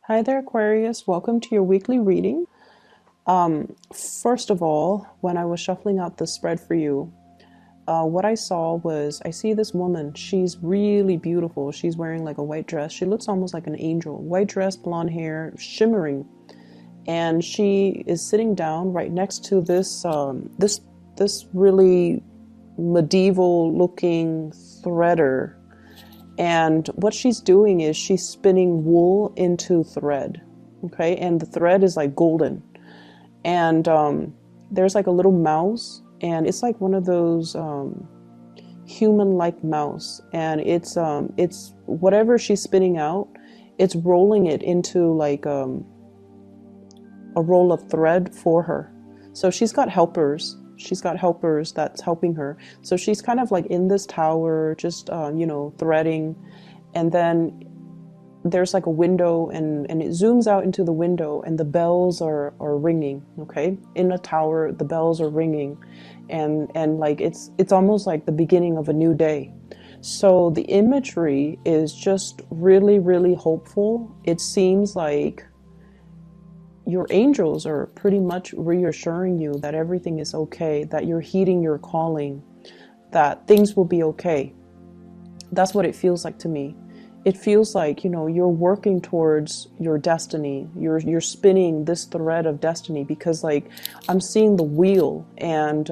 Hi there, Aquarius. Welcome to your weekly reading. First of all, when I was shuffling out the spread for you, what I saw was I see this woman. She's really beautiful. She's wearing like a white dress. She looks almost like an angel. White dress, blonde hair, shimmering. And she is sitting down right next to this really medieval looking threader. And what she's doing is she's spinning wool into thread. Okay, and the thread is like golden. And there's like a little mouse, and it's like one of those human-like mouse. And it's whatever she's spinning out, it's rolling it into like a roll of thread for her. So she's got helpers. She's got helpers that's helping her. So she's kind of like in this tower, just, threading. And then there's like a window, and it zooms out into the window, and the bells are ringing, okay? In the tower, the bells are ringing. And like it's almost like the beginning of a new day. So the imagery is just really, really hopeful. It seems like your angels are pretty much reassuring you that everything is okay, that you're heeding your calling, that things will be okay. That's what it feels like to me. It feels like, you're working towards your destiny. You're spinning this thread of destiny, because like I'm seeing the wheel, and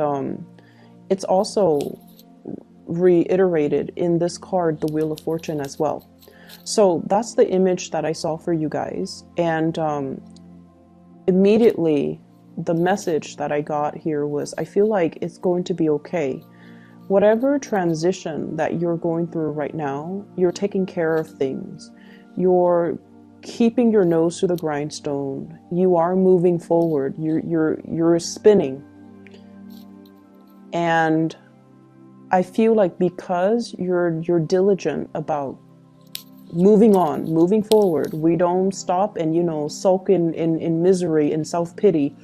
it's also reiterated in this card, the Wheel of Fortune, as well. So that's the image that I saw for you guys. And immediately the message that I got here was, I feel like it's going to be okay. Whatever transition that you're going through right now, you're taking care of things. You're keeping your nose to the grindstone. You are moving forward. You're spinning. And I feel like because you're diligent about moving on, moving forward, we don't stop and sulk in misery and self-pity.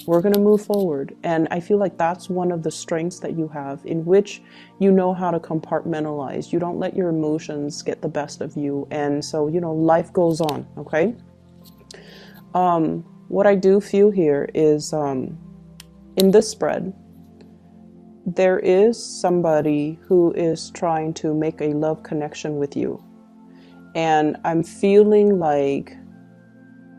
We're going to move forward. And I feel like that's one of the strengths that you have, in which you know how to compartmentalize. You don't let your emotions get the best of you. And so life goes on. Okay. What I do feel here is in this spread, there is somebody who is trying to make a love connection with you. And I'm feeling like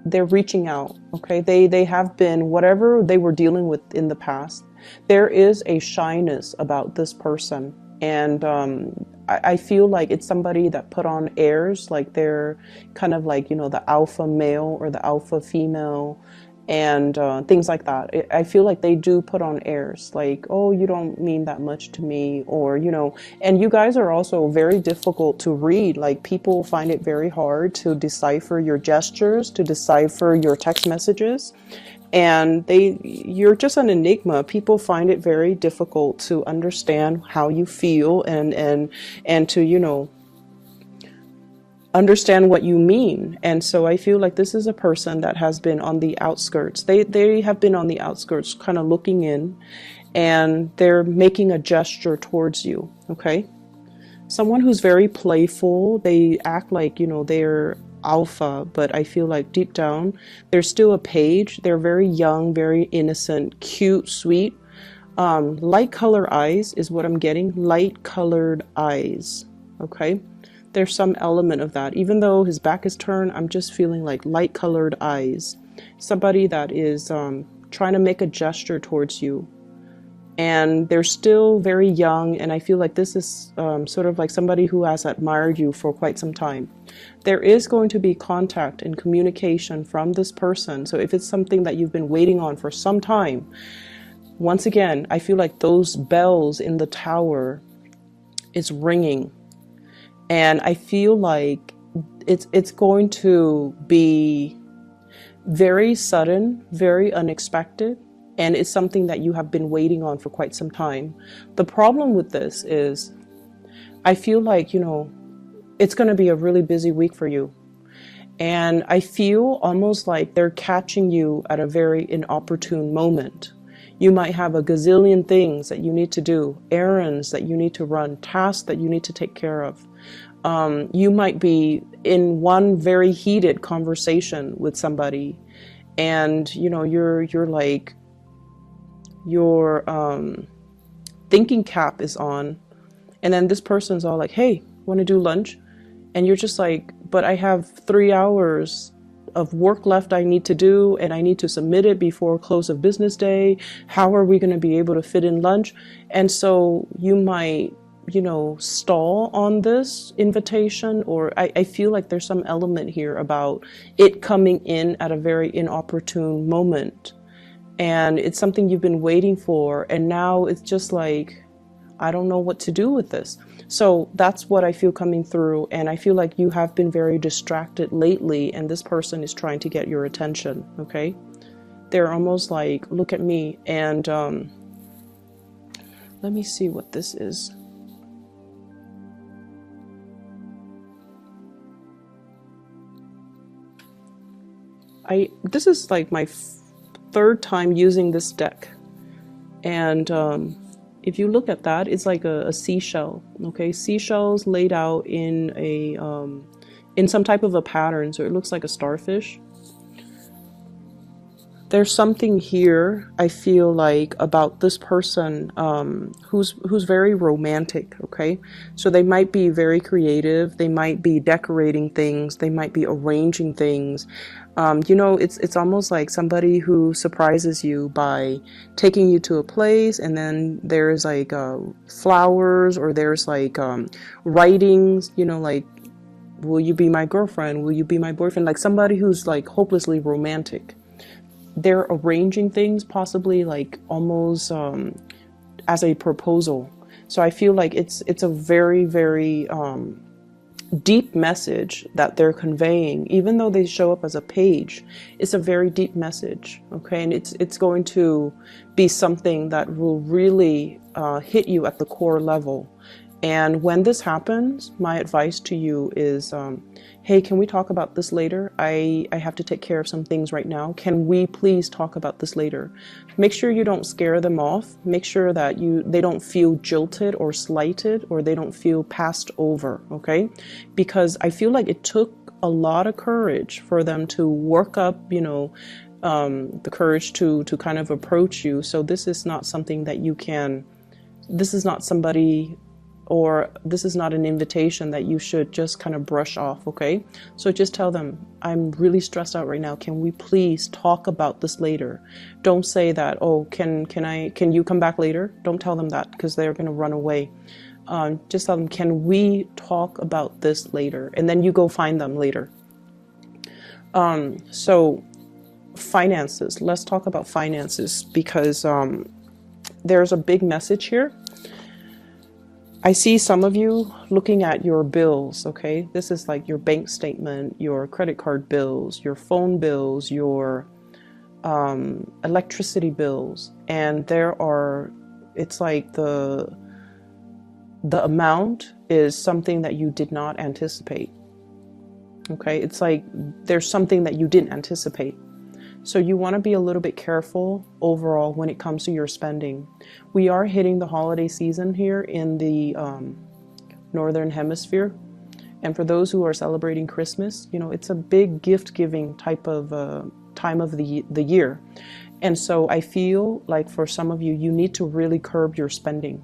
they're reaching out, okay? They have been, whatever they were dealing with in the past, there is a shyness about this person. And I feel like it's somebody that put on airs, like they're kind of like, the alpha male or the alpha female, and things like that. I feel like they do put on airs, like, oh, you don't mean that much to me, or and you guys are also very difficult to read. Like, people find it very hard to decipher your gestures, to decipher your text messages, and you're just an enigma. People find it very difficult to understand how you feel, and to understand what you mean. And so I feel like this is a person that has been on the outskirts. They have been on the outskirts, kind of looking in, and they're making a gesture towards you. Okay. Someone who's very playful. They act like, they're alpha, but I feel like deep down, they're still a page. They're very young, very innocent, cute, sweet. Light color eyes is what I'm getting. Light colored eyes. Okay. There's some element of that. Even though his back is turned, I'm just feeling like light colored eyes. Somebody that is trying to make a gesture towards you. And they're still very young, and I feel like this is sort of like somebody who has admired you for quite some time. There is going to be contact and communication from this person. So if it's something that you've been waiting on for some time, once again, I feel like those bells in the tower is ringing. And I feel like it's going to be very sudden, very unexpected, and it's something that you have been waiting on for quite some time. The problem with this is I feel like, it's going to be a really busy week for you. And I feel almost like they're catching you at a very inopportune moment. You might have a gazillion things that you need to do, errands that you need to run, tasks that you need to take care of. You might be in one very heated conversation with somebody, and you're like, your thinking cap is on, and then this person's all like, hey, want to do lunch? And you're just like, but I have 3 hours of work left I need to do, and I need to submit it before close of business day. How are we going to be able to fit in lunch? And so you might, stall on this invitation, or I feel like there's some element here about it coming in at a very inopportune moment. And it's something you've been waiting for, and now it's just like, I don't know what to do with this. So that's what I feel coming through, and I feel like you have been very distracted lately, and this person is trying to get your attention, okay? They're almost like, look at me, and let me see what this is. This is like my third time using this deck, and if you look at that, it's like a seashell, okay? Seashells laid out in in some type of a pattern, so it looks like a starfish. There's something here, I feel like, about this person who's very romantic, okay? So they might be very creative, they might be decorating things, they might be arranging things. It's almost like somebody who surprises you by taking you to a place, and then there's like flowers, or there's like writings, like, will you be my girlfriend? Will you be my boyfriend? Like somebody who's like hopelessly romantic. They're arranging things, possibly like almost as a proposal. So I feel like it's a very, very deep message that they're conveying. Even though they show up as a page, it's a very deep message, okay? And it's going to be something that will really hit you at the core level. And when this happens, my advice to you is, hey, can we talk about this later? I have to take care of some things right now. Can we please talk about this later? Make sure you don't scare them off. Make sure that they don't feel jilted or slighted, or they don't feel passed over, okay? Because I feel like it took a lot of courage for them to work up, the courage to kind of approach you. So this is not something that this is not somebody, or this is not an invitation that you should just kind of brush off, okay? So just tell them, I'm really stressed out right now. Can we please talk about this later? Don't say that, oh, can you come back later? Don't tell them that, because they're going to run away. Just tell them, can we talk about this later? And then you go find them later. So finances, let's talk about finances, because there's a big message here. I see some of you looking at your bills, okay? This is like your bank statement, your credit card bills, your phone bills, your electricity bills. And it's like the amount is something that you did not anticipate, okay? It's like there's something that you didn't anticipate. So you want to be a little bit careful overall when it comes to your spending. We are hitting the holiday season here in the Northern Hemisphere. And for those who are celebrating Christmas, it's a big gift-giving type of time of the year. And so I feel like for some of you, you need to really curb your spending.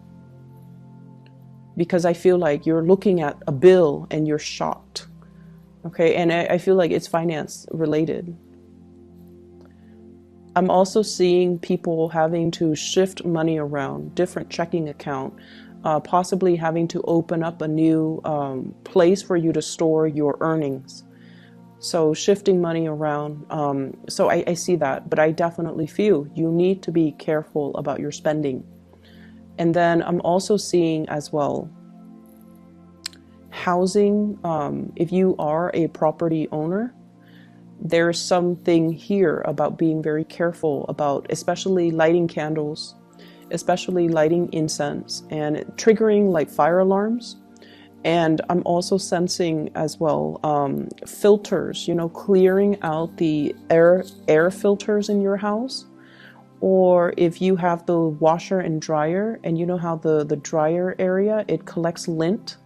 Because I feel like you're looking at a bill and you're shocked. Okay, and I feel like it's finance related. I'm also seeing people having to shift money around, different checking account, possibly having to open up a new place for you to store your earnings. So shifting money around. So I see that, but I definitely feel you need to be careful about your spending. And then I'm also seeing as well, housing, if you are a property owner, there's something here about being very careful about, especially lighting candles, especially lighting incense, and triggering like fire alarms. And I'm also sensing as well filters, clearing out the air filters in your house. Or if you have the washer and dryer, and you know how the dryer area, it collects lint.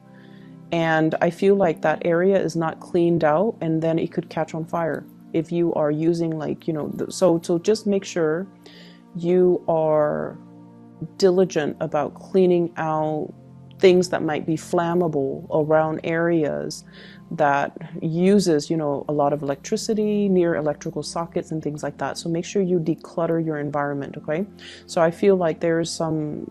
And I feel like that area is not cleaned out, and then it could catch on fire if you are using, like, so just make sure you are diligent about cleaning out things that might be flammable around areas that uses, a lot of electricity, near electrical sockets and things like that. So make sure you declutter your environment, okay? So I feel like there's some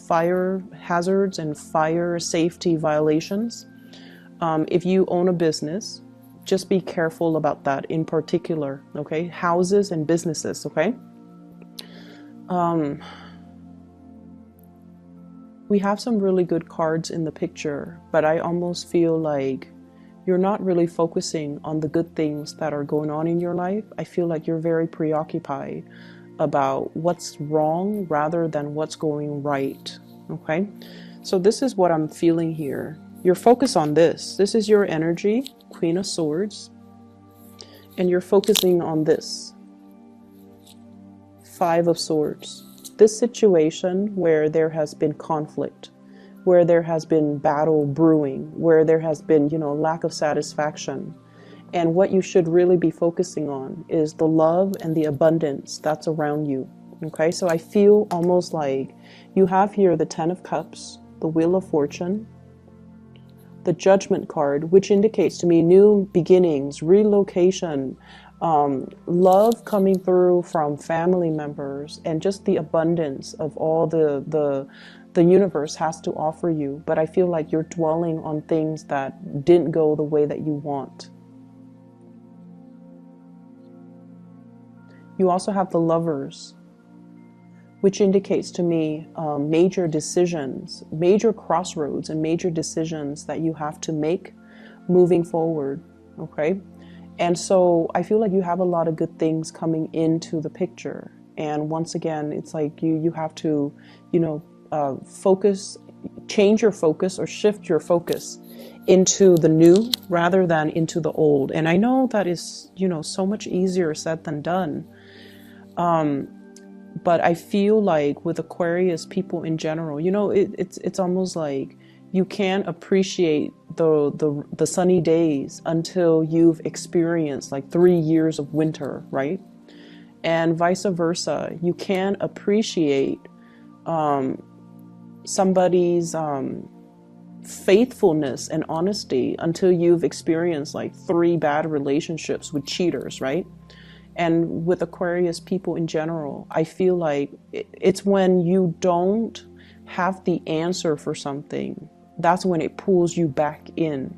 fire hazards and fire safety violations. If you own a business, just be careful about that in particular, okay? Houses and businesses, okay? We have some really good cards in the picture, but I almost feel like you're not really focusing on the good things that are going on in your life. I feel like you're very preoccupied about what's wrong rather than what's going right, okay? So this is what I'm feeling here. You're focused on this. This is your energy, Queen of Swords, and you're focusing on this, Five of Swords. This situation where there has been conflict, where there has been battle brewing, where there has been, lack of satisfaction. And what you should really be focusing on is the love and the abundance that's around you. Okay, so I feel almost like you have here the Ten of Cups, the Wheel of Fortune, the Judgment card, which indicates to me new beginnings, relocation, love coming through from family members, and just the abundance of all the universe has to offer you. But I feel like you're dwelling on things that didn't go the way that you want. You also have the Lovers, which indicates to me major decisions, major crossroads and major decisions that you have to make moving forward, okay? And so I feel like you have a lot of good things coming into the picture. And once again, it's like you have to, focus, change your focus or shift your focus into the new rather than into the old. And I know that is, so much easier said than done. But I feel like with Aquarius people in general, it's almost like you can't appreciate the sunny days until you've experienced like 3 years of winter, right? And vice versa. You can't appreciate somebody's faithfulness and honesty until you've experienced like 3 bad relationships with cheaters, right? And with Aquarius people in general, I feel like it's when you don't have the answer for something, that's when it pulls you back in.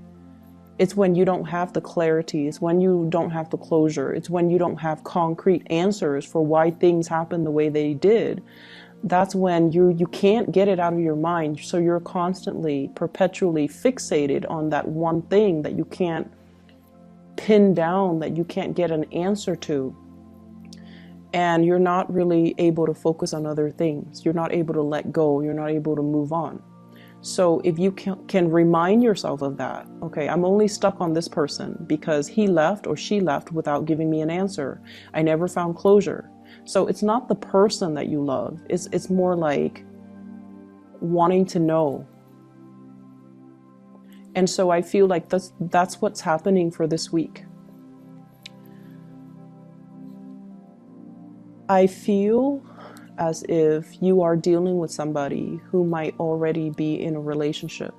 It's when you don't have the clarity. It's when you don't have the closure. It's when you don't have concrete answers for why things happened the way they did. That's when you can't get it out of your mind. So you're constantly, perpetually fixated on that one thing that you can't pin down, that you can't get an answer to. And you're not really able to focus on other things. You're not able to let go. You're not able to move on. So if you can remind yourself of that, okay, I'm only stuck on this person because he left or she left without giving me an answer. I never found closure. So it's not the person that you love. It's more like wanting to know. And so I feel like that's what's happening for this week. I feel as if you are dealing with somebody who might already be in a relationship,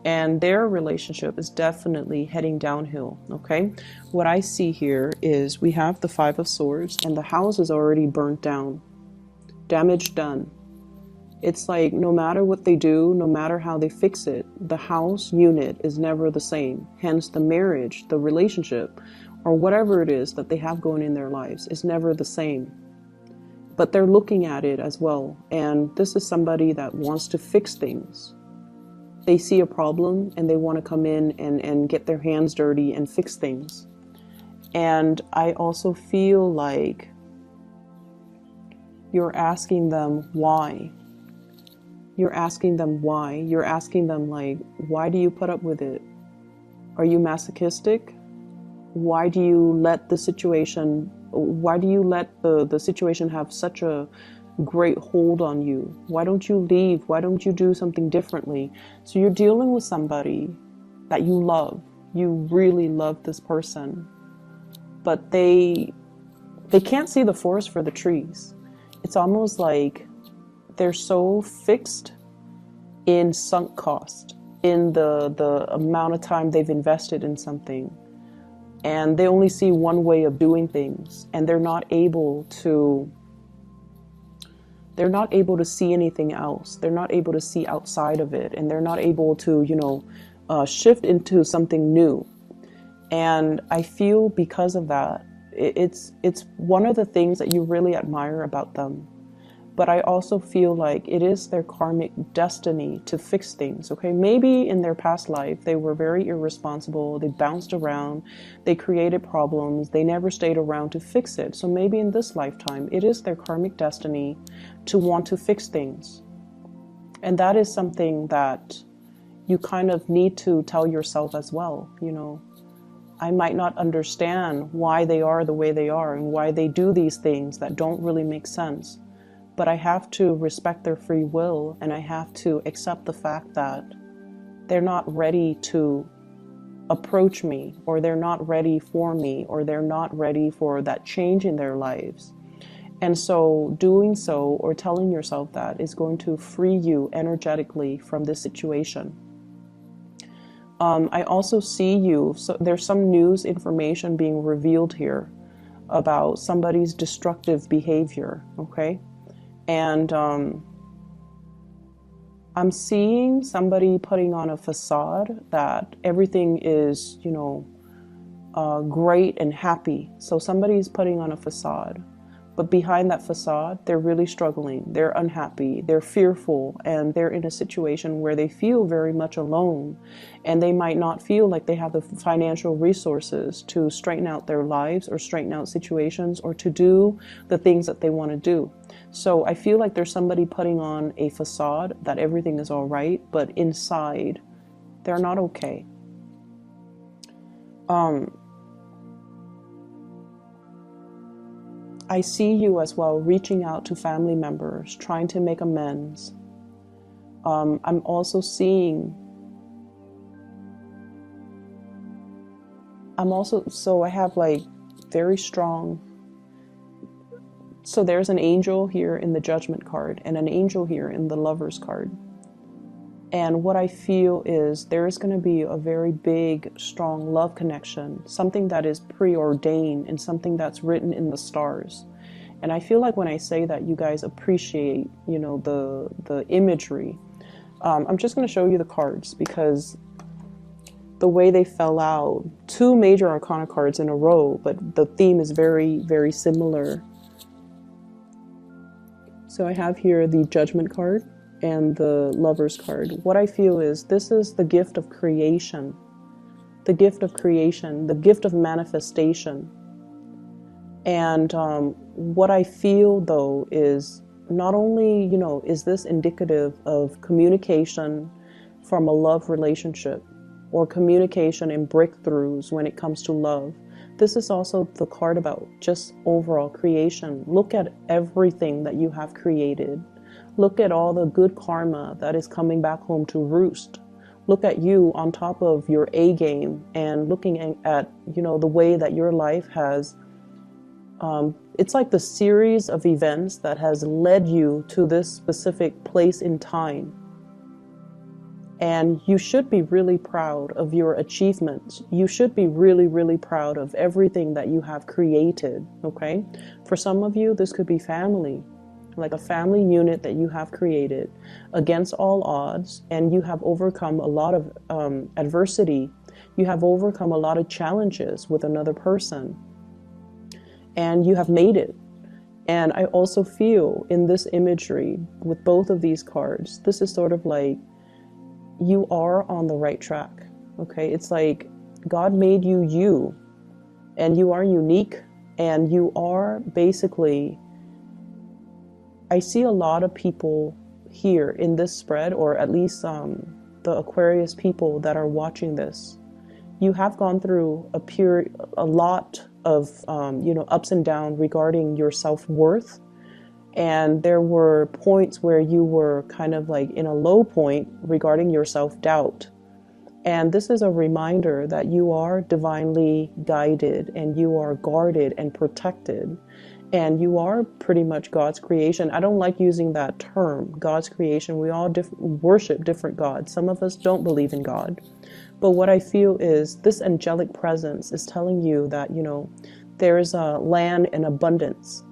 and their relationship is definitely heading downhill, okay? What I see here is we have the Five of Swords, and the house is already burnt down, damage done. It's like no matter what they do, no matter how they fix it, the house unit is never the same. Hence the marriage, the relationship, or whatever it is that they have going in their lives is never the same. But they're looking at it as well. And this is somebody that wants to fix things. They see a problem and they want to come in and get their hands dirty and fix things. And I also feel like you're asking them why. You're asking them why. You're asking them like, why do you put up with it? Are you masochistic? Why do you let the situation have such a great hold on you. Why don't you leave? Why don't you do something differently? So you're dealing with somebody that you love. You really love this person, but they can't see the forest for the trees. It's almost like they're so fixed in sunk cost, in the amount of time they've invested in something, and they only see one way of doing things, and they're not able to see anything else. They're not able to see outside of it, and they're not able to, shift into something new. And I feel because of that, it's one of the things that you really admire about them. But I also feel like it is their karmic destiny to fix things, okay? Maybe in their past life, they were very irresponsible. They bounced around. They created problems. They never stayed around to fix it. So maybe in this lifetime, it is their karmic destiny to want to fix things. And that is something that you kind of need to tell yourself as well. I might not understand why they are the way they are and why they do these things that don't really make sense. But I have to respect their free will, and I have to accept the fact that they're not ready to approach me, or they're not ready for me, or they're not ready for that change in their lives. And so doing so, or telling yourself that, is going to free you energetically from this situation. I also see you, so there's some news information being revealed here about somebody's destructive behavior, okay? And I'm seeing somebody putting on a facade that everything is, great and happy. So somebody's putting on a facade. But behind that facade, they're really struggling. They're unhappy. They're fearful. And they're in a situation where they feel very much alone. And they might not feel like they have the financial resources to straighten out their lives, or straighten out situations, or to do the things that they want to do. So I feel like there's somebody putting on a facade that everything is all right, but inside, they're not okay. I see you as well reaching out to family members, trying to make amends. I'm also so I have like very strong, so there's an angel here in the Judgment card and an angel here in the Lovers card. And what I feel is there is going to be a very big, strong love connection, something that is preordained and something that's written in the stars. And I feel like when I say that, you guys appreciate, the imagery. I'm just going to show you the cards because the way they fell out, 2 major arcana cards in a row, but the theme is very, very similar. So I have here the Judgment card and the Lovers card. What I feel is this is the gift of creation, the gift of creation, the gift of manifestation. And what I feel though is not only, is this indicative of communication from a love relationship or communication and breakthroughs when it comes to love. This is also the card about just overall creation. Look at everything that you have created. Look at all the good karma that is coming back home to roost. Look at you on top of your A game and looking at, the way that your life has, it's like the series of events that has led you to this specific place in time. And you should be really proud of your achievements. You should be really, really proud of everything that you have created, okay? For some of you, this could be family, like a family unit that you have created against all odds, and you have overcome a lot of adversity. You have overcome a lot of challenges with another person, and you have made it. And I also feel in this imagery with both of these cards, this is sort of like you are on the right track, okay? It's like God made you, and you are unique, and you are basically, I see a lot of people here in this spread, or at least the Aquarius people that are watching this. You have gone through a lot of ups and downs regarding your self-worth And there were points where you were kind of like in a low point regarding your self-doubt. And this is a reminder that you are divinely guided and you are guarded and protected. And you are pretty much God's creation. I don't like using that term, God's creation. We all worship different gods. Some of us don't believe in God. But what I feel is this angelic presence is telling you that, you know, there's a land in abundance.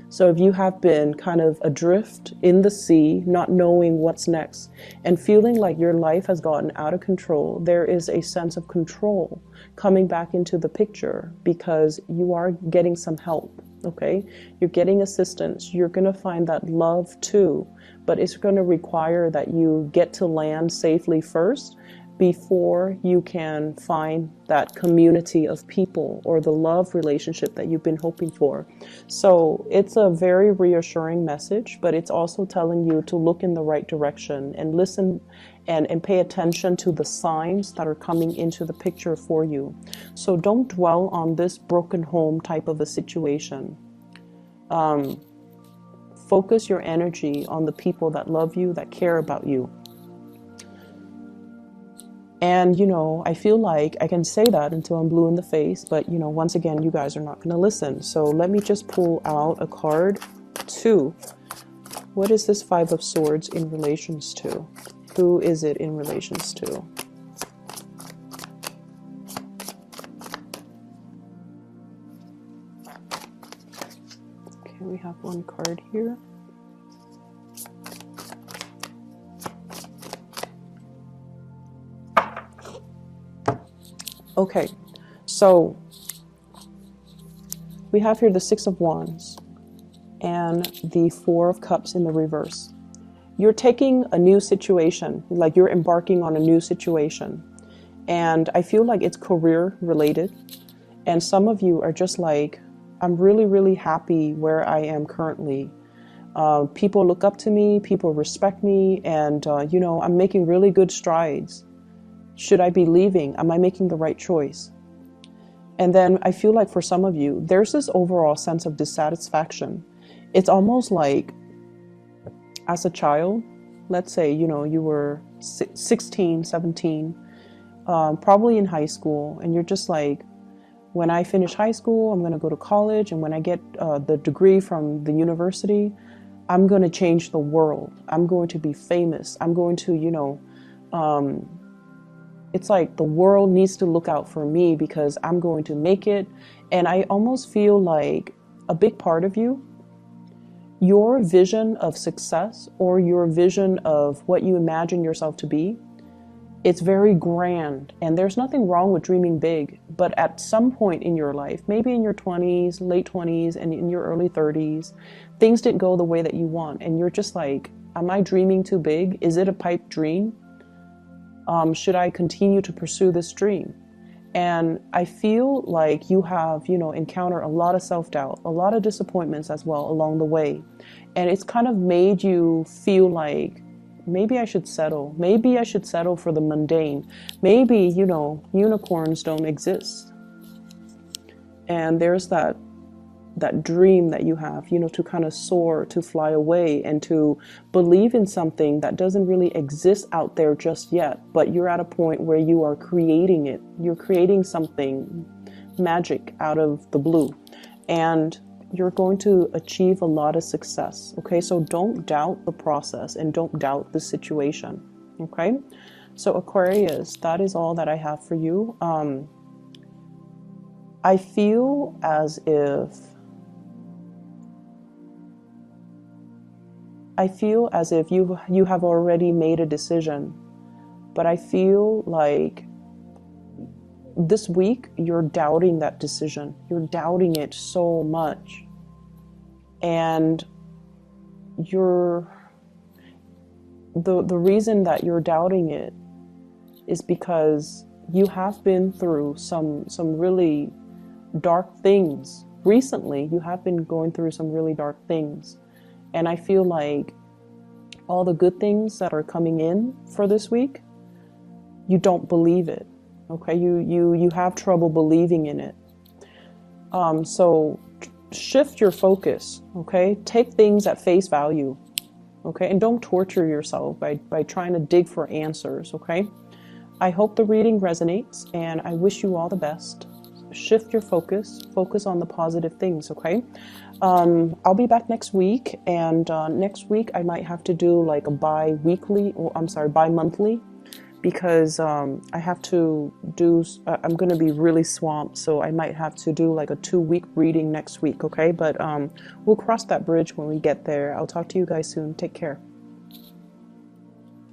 So if you have been kind of adrift in the sea, not knowing what's next, and feeling like your life has gotten out of control, there is a sense of control coming back into the picture because you are getting some help, okay? You're getting assistance. You're going to find that love too, but it's going to require that you get to land safely first before you can find that community of people or the love relationship that you've been hoping for. So it's a very reassuring message, but it's also telling you to look in the right direction and listen and pay attention to the signs that are coming into the picture for you. So don't dwell on this broken home type of a situation. Focus your energy on the people that love you, that care about you. And, you know, I feel like I can say that until I'm blue in the face, but, you know, once again, you guys are not going to listen. So let me just pull out a card. 2. What is this 5 of Swords in relations to? Who is it in relations to? Okay, we have one card here. Okay, so we have here the 6 of Wands and the 4 of Cups in the reverse. You're taking a new situation, like you're embarking on a new situation. And I feel like it's career related. And some of you are just like, I'm really, really happy where I am currently. People look up to me, people respect me, and, you know, I'm making really good strides. Should I be leaving? Am I making the right choice? And then I feel like for some of you, there's this overall sense of dissatisfaction. It's almost like as a child, let's say, you know, you were 16, 17, probably in high school, and you're just like, when I finish high school, I'm going to go to college, and when I get the degree from the university, I'm going to change the world. I'm going to be famous. I'm going to, you know, it's like the world needs to look out for me because I'm going to make it. And I almost feel like a big part of you, your vision of success or your vision of what you imagine yourself to be, it's very grand. And there's nothing wrong with dreaming big. But at some point in your life, maybe in your 20s, late 20s, and in your early 30s, things didn't go the way that you want. And you're just like, am I dreaming too big? Is it a pipe dream? Should I continue to pursue this dream? And I feel like you have, you know, encountered a lot of self-doubt, a lot of disappointments as well along the way. And it's kind of made you feel like, maybe I should settle. Maybe I should settle for the mundane. Maybe, you know, unicorns don't exist. And there's that dream that you have, you know, to kind of soar, to fly away, and to believe in something that doesn't really exist out there just yet, but you're at a point where you are creating it. You're creating something magic out of the blue, and you're going to achieve a lot of success. Okay, so don't doubt the process and don't doubt the situation. Okay, so Aquarius, that is all that I have for you. I feel as if you have already made a decision, but I feel like this week you're doubting that decision. You're doubting it so much. And the reason that you're doubting it is because you have been through some really dark things. Recently, you have been going through some really dark things. And I feel like all the good things that are coming in for this week, you don't believe it. Okay, you have trouble believing in it. So shift your focus, okay? Take things at face value, okay? And don't torture yourself by trying to dig for answers, okay? I hope the reading resonates, and I wish you all the best. Shift your focus on the positive things, okay? I'll be back next week, and next week I might have to do like a bi-monthly, because I have to do, I'm going to be really swamped, so I might have to do like a 2-week reading next week, okay? But we'll cross that bridge when we get there. I'll talk to you guys soon. Take care.